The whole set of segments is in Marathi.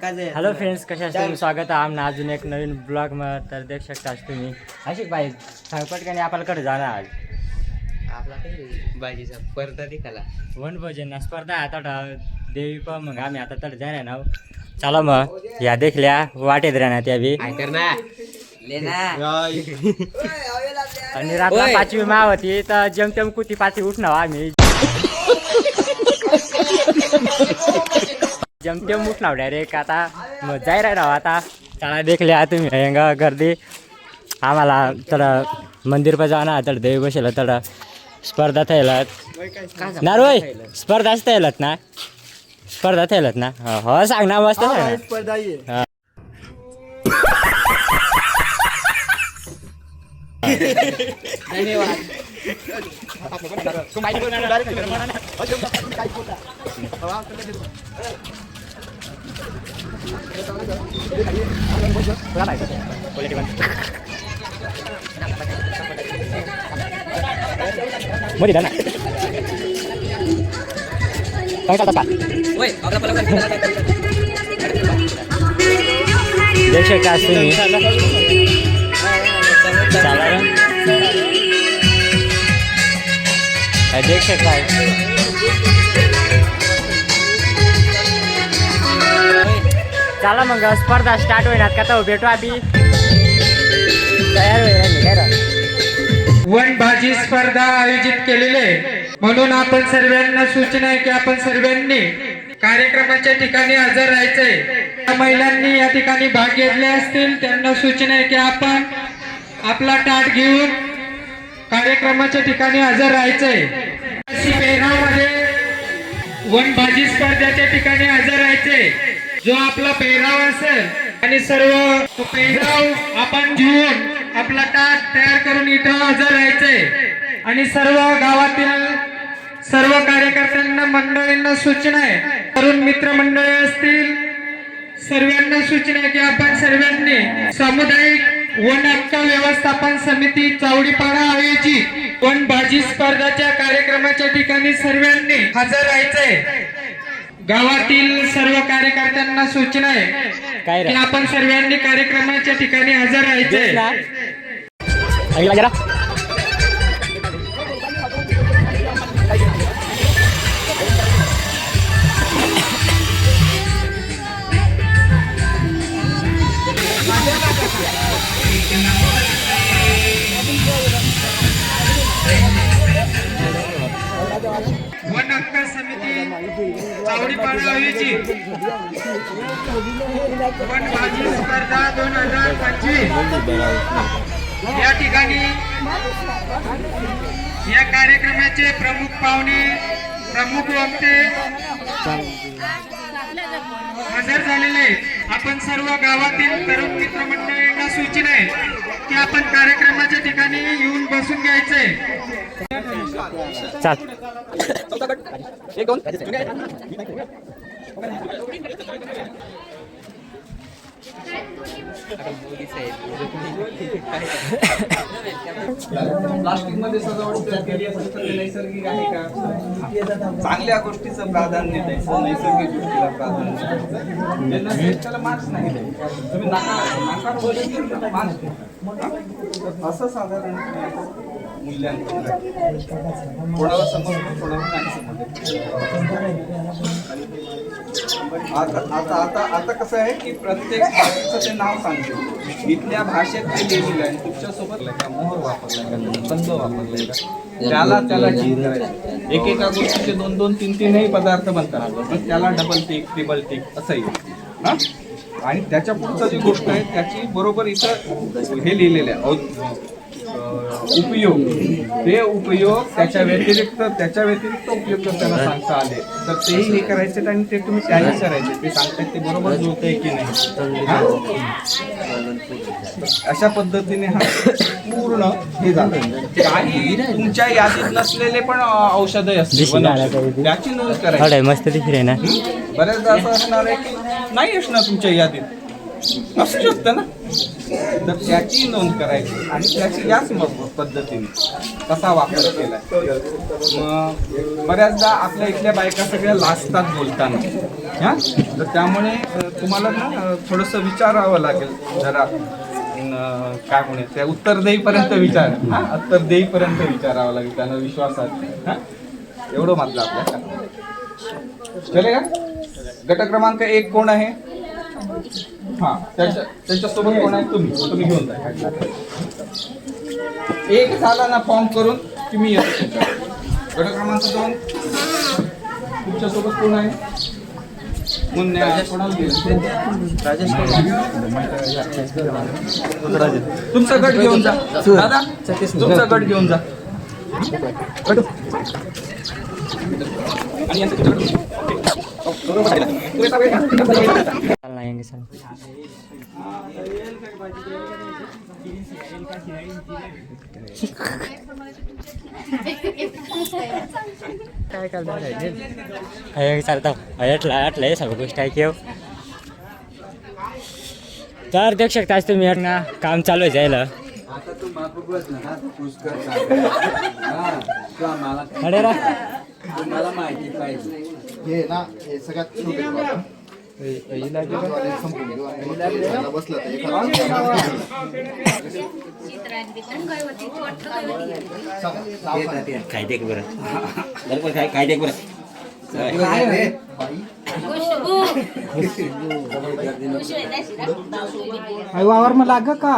हॅलो फ्रेंड्स, कशा असतात? तुम्ही स्वागत आहे आमना अजून एक नवीन ब्लॉग मध्ये. तर देख शकता तुम्ही अशी पाहिजे सांग पटकन आपल्याकडे जाणार आज आपला काही भाजीचा स्पर्धा दिखाला वनभोजन स्पर्धा आता देवी पण मग आम्ही आता तर जाणार ना. चला मग या देखल्या वाटेत राहणार त्या बी कर ना लेना आणि रात्र 5वी माव होती तर जमतेम कुती पाठी उठणार आम्ही जमतेम उठणार डायरेक्ट. आता मग जाय राह आता चला देखल्या तुम्ही हेंगा गर्दी आम्हाला तर मंदिर पर जाणार तर देवी बसेल तर स्पर्धा थयलात ना रोय स्पर्धाच थयलात ना स्पर्धा थयलात ना हो सांग ना मस्त स्पर्धा धन्यवाद. मध्ये ना काय चालतात का ओय आपला पलक देख शकता तुम्ही चला देख शकता चला मग स्पर्धा स्टार्ट होईनात का तर भेटू आधी तयार होईल काय रा वन भाजी स्पर्धा आयोजित केलेले म्हणून आपण सर्वांना सूचना आहे की आपण सर्वांनी कार्यक्रमाच्या ठिकाणी हजर राहायचंय. महिलांनी या ठिकाणी भाग घेतले असतील त्यांना सूचना आहे की आपण आपला ताट घेऊन कार्यक्रमाच्या ठिकाणी हजर राहायचंय. पेहरावमध्ये वन भाजी स्पर्धेच्या ठिकाणी हजर राहायचंय. जो आपला पेहराव असेल आणि सर्व पेहराव आपण घेऊन आपला ताट तयार करून इथं हजर राहायचंय. आणि सर्व गावातील सर्व कार्यकर्त्यांना मंडळींना सूचना आहे, तरुण मित्र मंडळी असतील सर्वांना सूचना आहे की आपण सर्वांनी सामुदायिक वन हक्क व्यवस्थापन समिती चावडीपाडा आयोजित वन भाजी स्पर्धाच्या कार्यक्रमाच्या ठिकाणी सर्वांनी हजर राहायचंय. गावातील सर्व कार्यकर्त्यांना सूचना आहे की आपण सर्वांनी कार्यक्रमाच्या ठिकाणी हजर राहायचंय. वन हक्क समिती चावडीपाडा आयोजित वन भाजी स्पर्धा 2025 या ठिकाणी या कार्यक्रमाचे प्रमुख पाहुणे प्रमुख वक्ते हजर झालेले आपण सर्व गावातील तरुण मित्रमंडळींना सूचना आहे की आपण कार्यक्रमाच्या ठिकाणी येऊन बसून घ्यायचंय. चाल प्लास्टिक मध्ये सजावट केली असेल तर ते नैसर्गिक आहे का? चांगल्या गोष्टीचं प्राधान्य द्यायचं, नैसर्गिक गोष्टीला प्राधान्य द्यायचं. जे नसेल त्याला मार्क्स नाही द्यायचे. तुम्ही नाकार बोलले मार्क्स असं साधारण मूल्यांकन कोणाला समजतं कोणाला नाही समजत. आता कसं आहे की प्रत्येक भाषेचं ते नाव सांगते, इथल्या भाषेत ते लिहिलेलं आहे. तुमच्यासोबत मोहर वापरलाय का, कंद वापरलाय का, त्याला चीज करायचं. एकेका गोष्टीचे 2-2, 3-3 पदार्थ बनतात, पण त्याला डबल टिक ट्रिपल टिक असं येईल हा. आणि त्याच्या पुढचं जी गोष्ट आहे त्याची बरोबर इथं हे लिहिलेलं आहे उपयोग. ते उपयोग त्याच्या व्यतिरिक्त उपयोग जर त्याला सांगता आले तर तेही हे करायचे आणि ते तुम्ही टॅली करायचे. ते सांगतायत ते बरोबर जुळतंय की नाही. अशा पद्धतीने हा पूर्ण हे झालं. काही तुमच्या यादीत नसलेले पण औषधं असतील त्याची नोंद करायची. मस्त दिसले ना. बऱ्याचदा असं असणार आहे की नाही असणार तुमच्या यादीत, असू शकतं ना. तर त्याची नोंद करायची आणि त्याची याच पद्धतीने कसा वापर केला. मग बऱ्याचदा आपल्या इथल्या बायका सगळ्या लाजतात बोलताना, हां, तर त्यामुळे तुम्हाला ना थोडंसं विचारावं लागेल जरा, काय म्हणे त्या उत्तर देईपर्यंत उत्तर देईपर्यंत विचारावं लागेल त्यांना विश्वासात. हां, एवढं मात्र आपल्या चले का. गट क्रमांक 1 कोण आहे? हां, त्याच्यासोबत कोण आहे? तुम्ही घेऊन जा. एक झाला ना फॉर्म करून की मी येतो. गट क्रमांक 2 तुमच्यासोबत कोण आहे? कोणाला दिलं? तुमचा गट घेऊन जा दादा, तुमचा गट घेऊन जा. काय चालतं आटलं सर्व गोष्ट आहे की. तर देऊ शकता तुम्ही ना काम चालू आहे जायला. अरे रा मला माहिती पाहिजे हे ना, हे सगळ्यात काय देख बरं काय देख बरं वावर मग लाग का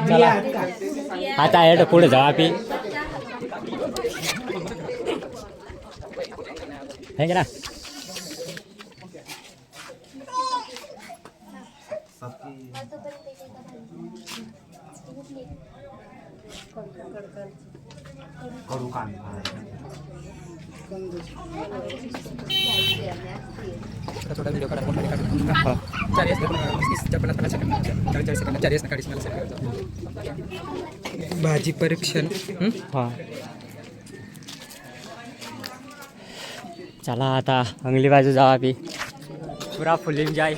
चला आता येतो पुढे जाऊ आपी है ना. भाजी परीक्षण. हां चला आता अंगली बाजू जाऊ आपी पुरा फुल एन्जॉय.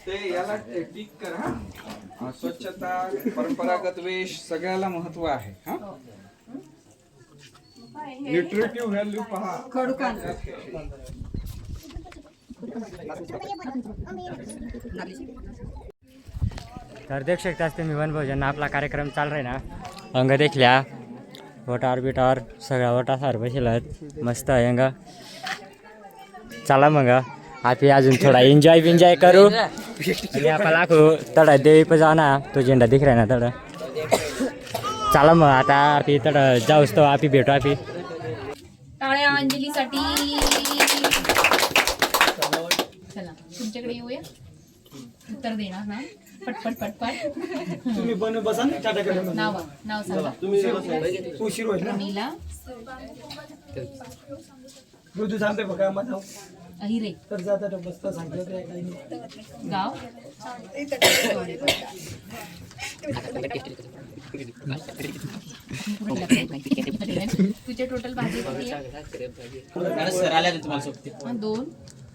ते याला टिक कर. हां, स्वच्छता, परंपरागत वेश सगळ्याला महत्व आहे. हां, न्यूट्रिटिव्ह व्हॅल्यू पहा. तर देख शकता तुम्ही वनभोजन आपला कार्यक्रम चालू आहे ना. अंग देखल्या वटावर बिटावर सगळ्या वटासार बसलात मस्त अंग. चला मग आपी अजून थोडा एन्जॉय करू आणि आपण लाखो तडा देवी पण जाऊ ना. तो झेंडा दिख रहा ना तडा. चला मग आता आपी तडा जाऊच तो आपी भेटू आपी. टाळ्या अंजलीसाठी. चला तुमच्याकडे येऊया. उत्तर देणार ना पटपट पटपट. तुम्ही बसा ना. नाव सांगा. उशीर होईल ना. मीला ऋतू सांगते बघा माझा अहिरे. तर जाता बसता सांगतो काही नाही. गाव तुझे टोटल भाजी किती आहे? 2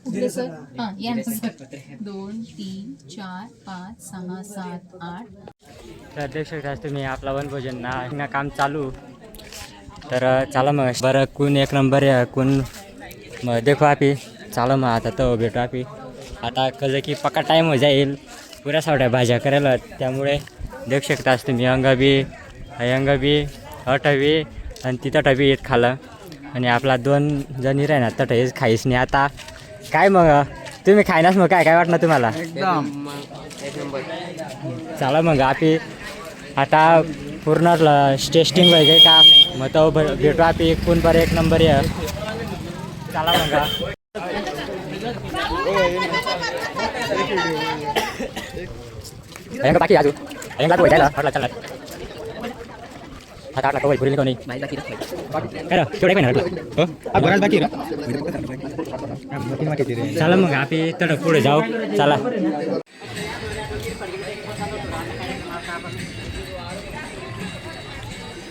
कुठले सर? हां यांचं सर. 2 3 4 5 6 7 8. तर देख शकता तुम्ही आपला वनभोजन ना काम चालू. तर चला मग बरं कोण एक नंबर आहे कोण मग देखो आपी. चला मग आता तो भेटू आपी. आता कसं की पक्का टाईम हो जाईल पुऱ्या सावड्या भाज्या करायला. त्यामुळे देख शकता तुम्ही अंगबी अटवी आणि ती तटबी येत खालं आणि आपला 2 जणी राहणार तट हेच खाईस नाही. आता काय मग तुम्ही खायनास मग काय वाटणार तुम्हाला? एकदम चला मग आपी आता पूर्ण टेस्टिंग वगैरे का मग तो भेटू आपी कोण बरं एक नंबर आहे. चला मग बाकी अजून जायला हटला चला आता आटला कवय पुरी कोणी काय केवढे पण चला मग आपी तड पुढे जाऊ. चला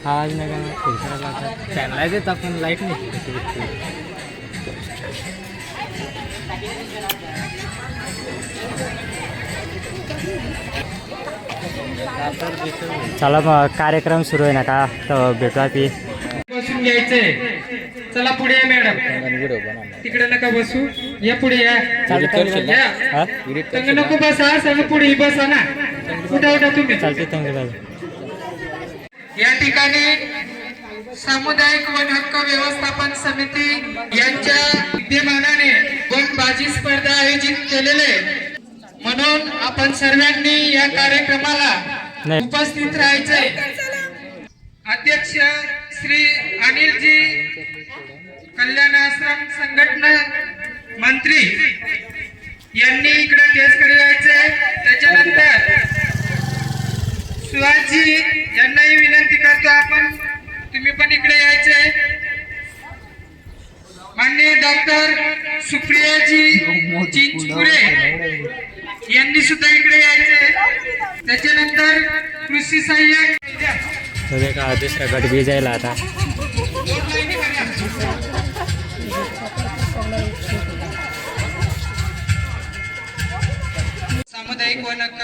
आवाज नाही का खुलसरा लागतात त्यांना देत आपण लाईट नाही चला मग कार्यक्रम सुरू आहे ना का तर भेटू आम्ही बसून घ्यायचंय. चला पुढे या मॅडम, तिकडे नका बसू, या पुढे या. हा? तंग नको बसा, सगळं पुढे बसा ना. उठा उठा तुम्ही. चालते थँक्यू. या ठिकाणी सामुदायिक वन हक्क व्यवस्थापन समिती यांच्या विद्यमानाने वनबाजी स्पर्धा आयोजित केलेले, म्हणून आपण सर्वांनी या कार्यक्रमाला नाही. उपस्थित राहायचंय. अध्यक्ष श्री अनिलजी, कल्याण आश्रम संघटना मंत्री यांनी इकडे टेस्टकडे यायचंय. त्याच्यानंतर सुहासजी यांनाही विनंती करतो आपण, तुम्ही पण इकडे यायचंय. माननीय डॉक्टर सुप्रियाजी चिंचपुरे यांनी सुद्धा इकडे यायचंय. त्याच्यानंतर कृषी सहाय्यक का दुसरा गट बी जायला आता सामुदायिक वन हक्क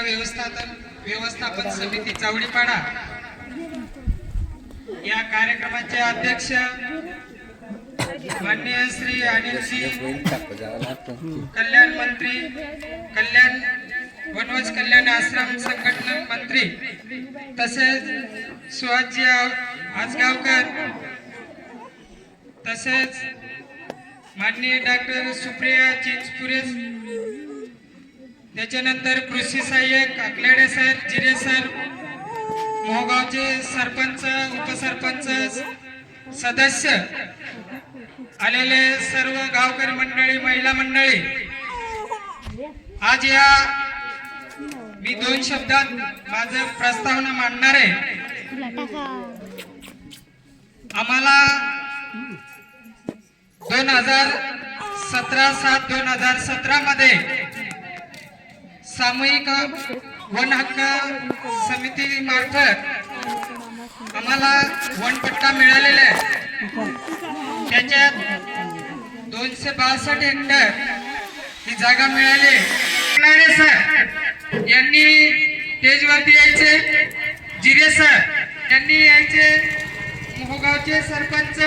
व्यवस्थापन समिती चावडीपाडा या कार्यक्रमाचे अध्यक्ष माननीय श्री अनिलजी, कल्याण मंत्री, कल्याण वनवास कल्याण आश्रम संघटना मंत्री, तसेच सुहासजी आजगावकर, तसेच माननीय डॉक्टर सुप्रिया चिंचपुरे, त्याच्यानंतर कृषी सहाय्यक आकलेडे सर, जिरे सर, मोहगावचे सरपंच, उपसरपंच, सदस्य आलेले सर्व गावकरी मंडळी, महिला मंडळी, आज या मी 2 शब्दात माझं प्रस्तावना मांडणार आहे. आम्हाला 2017 मध्ये सामूहिक वन हक्क समिती मार्फत आम्हाला वनपट्टा मिळालेला आहे. त्याच्यात 262 हेक्टर ही जागा मिळाली. सर यांनी स्टेजवरती यायचे, जिरे सर यांनी यायचे, मोहगावचे सरपंच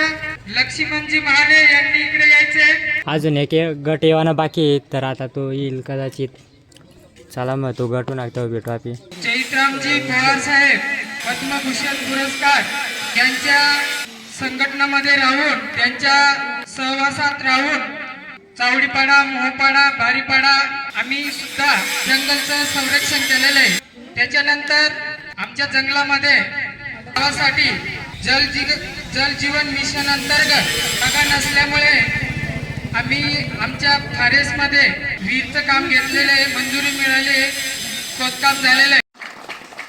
लक्ष्मणजी महाले यांनी इकडे यायचे. अजून एक गट येवाना बाकी आहे, तर आता तो येईल कदाचित. चला मग तो गटून लागतो भेटू आम्ही. चैत्रामजी पवार साहेब पद्मभूषण पुरस्कार यांच्या संघटनामध्ये राहून, त्यांच्या सहवासात राहून चावडीपाडा, मोहपाडा, बारीपाडा आम्ही सुद्धा जंगलचं संरक्षण केलेलं आहे. त्याच्यानंतर आमच्या जंगलामध्ये गावासाठी जलजीवन मिशन अंतर्गत जागा नसल्यामुळे आम्ही आमच्या फॉरेस्टमध्ये विहीरचं काम घेतलेलं आहे, मंजुरी मिळाली, खोदकाम झालेलं आहे.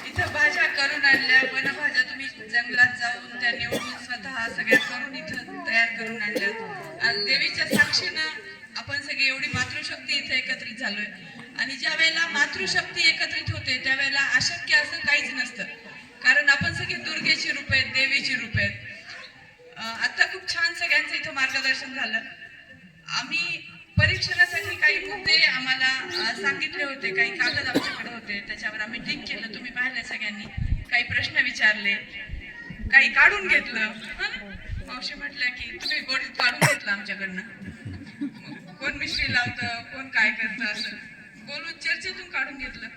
इथं भाज्या करून आणल्या, वनभाज्या तुम्ही जंगलात जाऊन त्या निवडून स्वतः सगळ्या करून इथं तयार करून आणल्या. आणि देवीच्या साक्षीनं आपण सगळी एवढी मातृशक्ती इथे एकत्रित झालोय. आणि ज्या वेळेला मातृशक्ती एकत्रित होते त्यावेळेला अशक्य असं काहीच नसतं, कारण आपण सगळी दुर्गेची रूप आहेत, देवीची रूप आहेत. आता खूप छान सगळ्यांचं इथं मार्गदर्शन झालं. आम्ही परीक्षणासाठी काही मुद्दे आम्हाला सांगितले होते, काही कागद आमच्याकडे होते, त्याच्यावर आम्ही टिक केलं. तुम्ही पाहिले सगळ्यांनी, काही प्रश्न विचारले, काही काढून घेतलं. मावशी म्हटल्या की तुम्ही गोडीत काढून घेतलं आमच्याकडनं, कोण मिश्री लावतं, कोण काय करतं, असं बोलून चर्चेतून काढून घेतलं.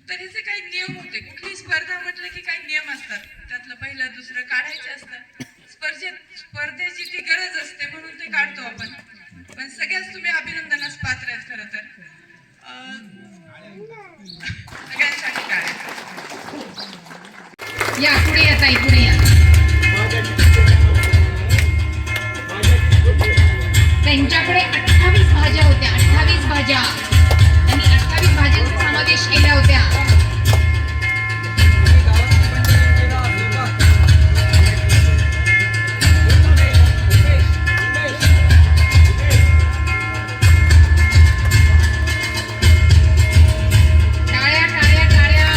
तर ह्याचे काही नियम होते. कुठली स्पर्धा म्हटलं की काही नियम असतात, त्यातलं पहिलं दुसरं काढायचं असतं. स्पर्धेची ती गरज असते म्हणून ते काढतो आपण. पण सगळ्याच तुम्ही अभिनंदनास पात्र आहेत. खरं तर सगळ्यांसाठी काय या पुढे या ताई, पुढे या. त्यांच्याकडे 28 भाज्या होत्या, 28 भाज्या. त्यांनी 28 भाज्यांचा समावेश केल्या होत्या. टाळ्या टाळ्या टाळ्या.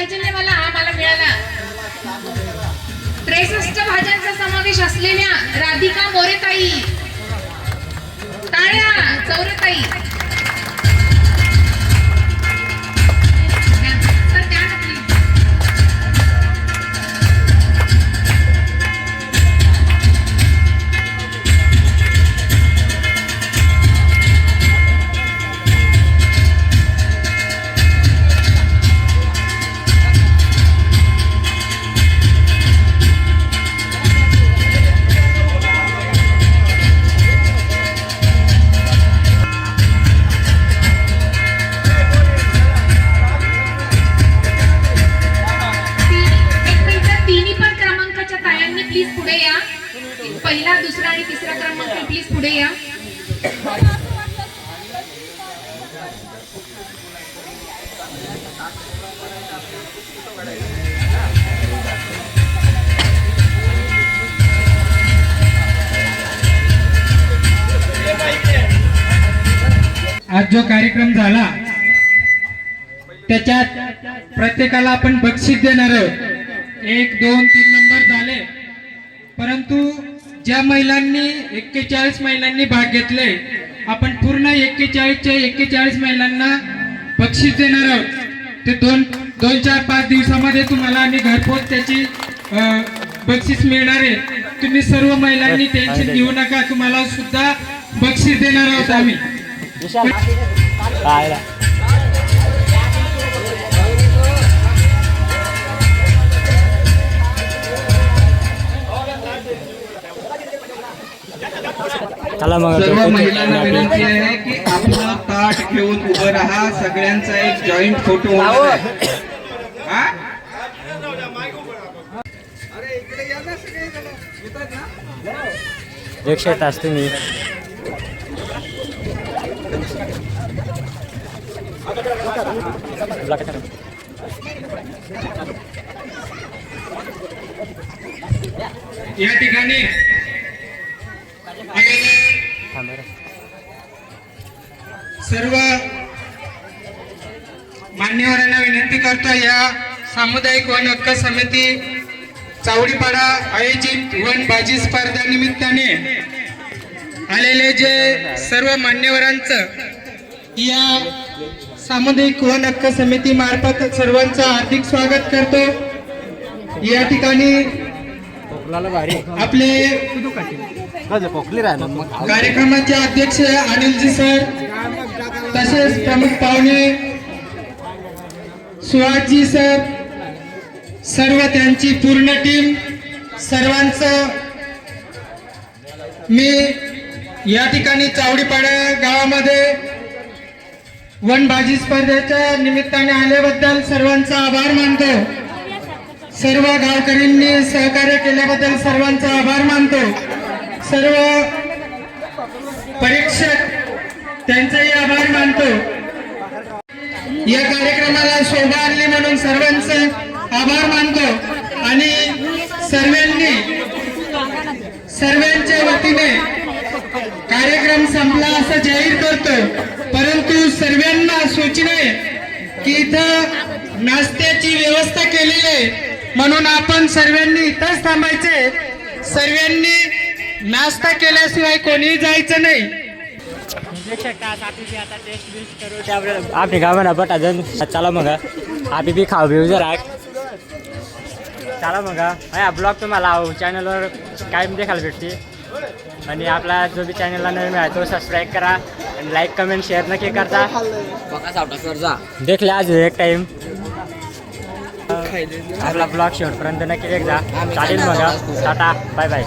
पाहिजे नाही मला मिळाला. 63 भाज्यांचा समावेश असलेल्या राधिका मोरेताई, टाळ्या चौरताई. सर द्या ना please. प्लीज पुढे या. पहिला, दुसरा आणि तिसरा क्रमांक प्लीज पुढे या. आज जो कार्यक्रम झाला त्याच्यात प्रत्येकाला आपण बक्षीस देणार आहोत. 1, 2, 3 नंबर झाले, परंतु ज्या महिलांनी 41 महिलांनी भाग घेतले, आपण पूर्ण 41 महिलांना बक्षीस देणार आहोत. ते 2, 4, 5 दिवसामध्ये तुम्हाला आम्ही घरपोच त्याची बक्षीस मिळणार आहे. तुम्ही सर्व महिलांनी टेन्शन घेऊ नका, तुम्हाला सुद्धा बक्षीस देणार आहोत आम्ही. सर्व महिलांना विनंती आहे की आपलं ताट घेऊन उभं राहा. सगळ्यांचा एक जॉईंट फोटो होणार आहे. हा? एकशे तास तुम्ही या ठिकाणी सर्व मान्यवरांना विनंती करतो, या सामुदायिक वन हक्क समिती चावडीपाडा आयोजित वन भाजी स्पर्धा निमित्ताने आलेले जे सर्व मान्यवरांचं या सामुदायिक वन हक्क समिती मार्फत सर्वांचं हार्दिक स्वागत करतो. या ठिकाणी आपले कार्यक्रमाचे अध्यक्ष अनिलजी सर, तसेच प्रमुख पाहुणे सुहासजी सर, सर्व त्यांची पूर्ण टीम, सर्वांचं मी या ठिकाणी चावडीपाडा गावामध्ये वन भाजी स्पर्धेच्या निमित्ताने आल्याबद्दल सर्वांचा आभार मानतो. सर्व गावकऱ्यांनी सहकार्य केल्याबद्दल सर्वांचा आभार मानतो. सर्व परीक्षक त्यांचाही आभार मानतो. या कार्यक्रमाला शोभा आणली म्हणून सर्वांचे आभार मानतो आणि सर्वांच्या वतीने कार्यक्रम संपला असं जाहीर करतो. परंतु सर्वांना सूचना आहे की इथं नाश्त्याची व्यवस्था केलेली आहे, म्हणून आपण सर्वांनी इथंच थांबायचे. सर्वांनी नाश्ता केल्याशिवाय कोणी जायचं नाही. आपली गावाला बट अजून चला मग आपली बी खाऊ बिऊ जरा चला मग. हा ब्लॉग तुम्हाला चॅनलवर कायम देखायला भेटते. आणि आपला जो बी चॅनलला नवीन आहे तो सबस्क्राईब करा आणि लाईक कमेंट शेअर नक्की करता. देखले आज एक टाईम आपला ब्लॉग शेवटपर्यंत नक्की एकदा चालेल. मग टाटा बाय बाय.